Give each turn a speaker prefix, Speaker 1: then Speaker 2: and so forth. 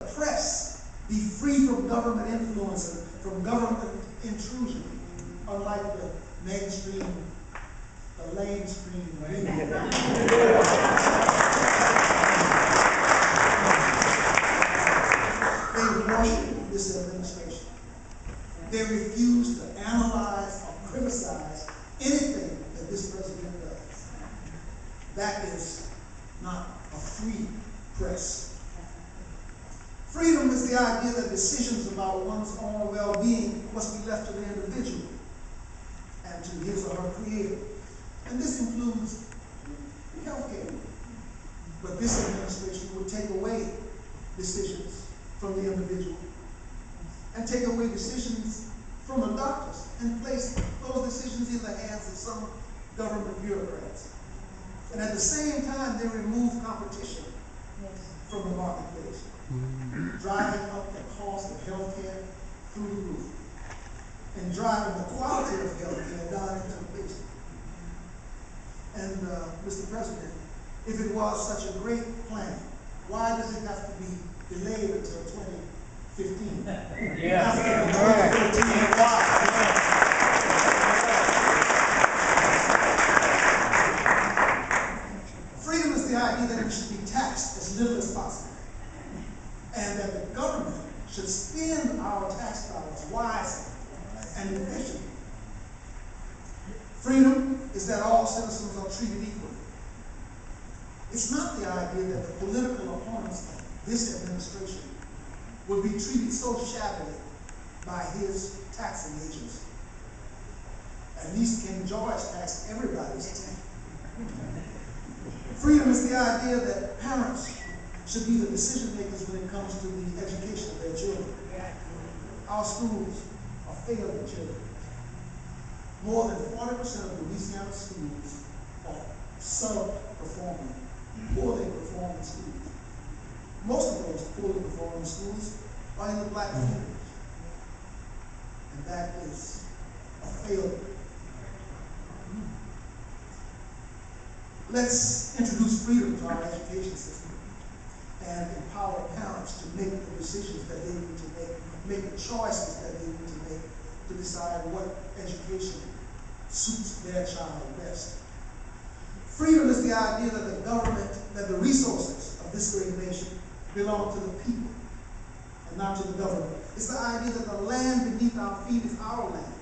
Speaker 1: press be free from government influence and from government intrusion, unlike the mainstream, the lamestream media. They worship this administration. They refuse to analyze or criticize anything that this president does. That is not a free press. Freedom is the idea that decisions about one's own well-being must be left to the individual and to his or her creator. And this includes health care. But this administration would take away decisions from the individual and take away decisions from the doctors and place those decisions in the hands of some government bureaucrats. And at the same time, they remove competition from the marketplace, driving up the cost of health care through the roof and driving the quality of health care down into the basement. And Mr. President, if it was such a great plan, why does it have to be delayed until 2015?
Speaker 2: Yeah.
Speaker 1: After 2013, why? Freedom is the idea that we should be taxed as little as possible, and that the government should spend our tax dollars wisely and efficiently. Freedom is that all citizens are treated equally. It's not the idea that the political opponents of this administration would be treated so shabbily by his taxing agents. At least King George taxed everybody's tax. Freedom is the idea that parents should be the decision makers when it comes to the education of their children. Our schools are failing children. More than 40% of Louisiana schools are sub-performing, poorly performing schools. Most of those poorly performing schools are in the black communities. And that is a failure. Let's introduce freedom to our education system and empower parents to make the decisions that they need to make the choices that they need to make to decide what education suits their child best. Freedom is the idea that the government, that the resources of this great nation belong to the people and not to the government. It's the idea that the land beneath our feet is our land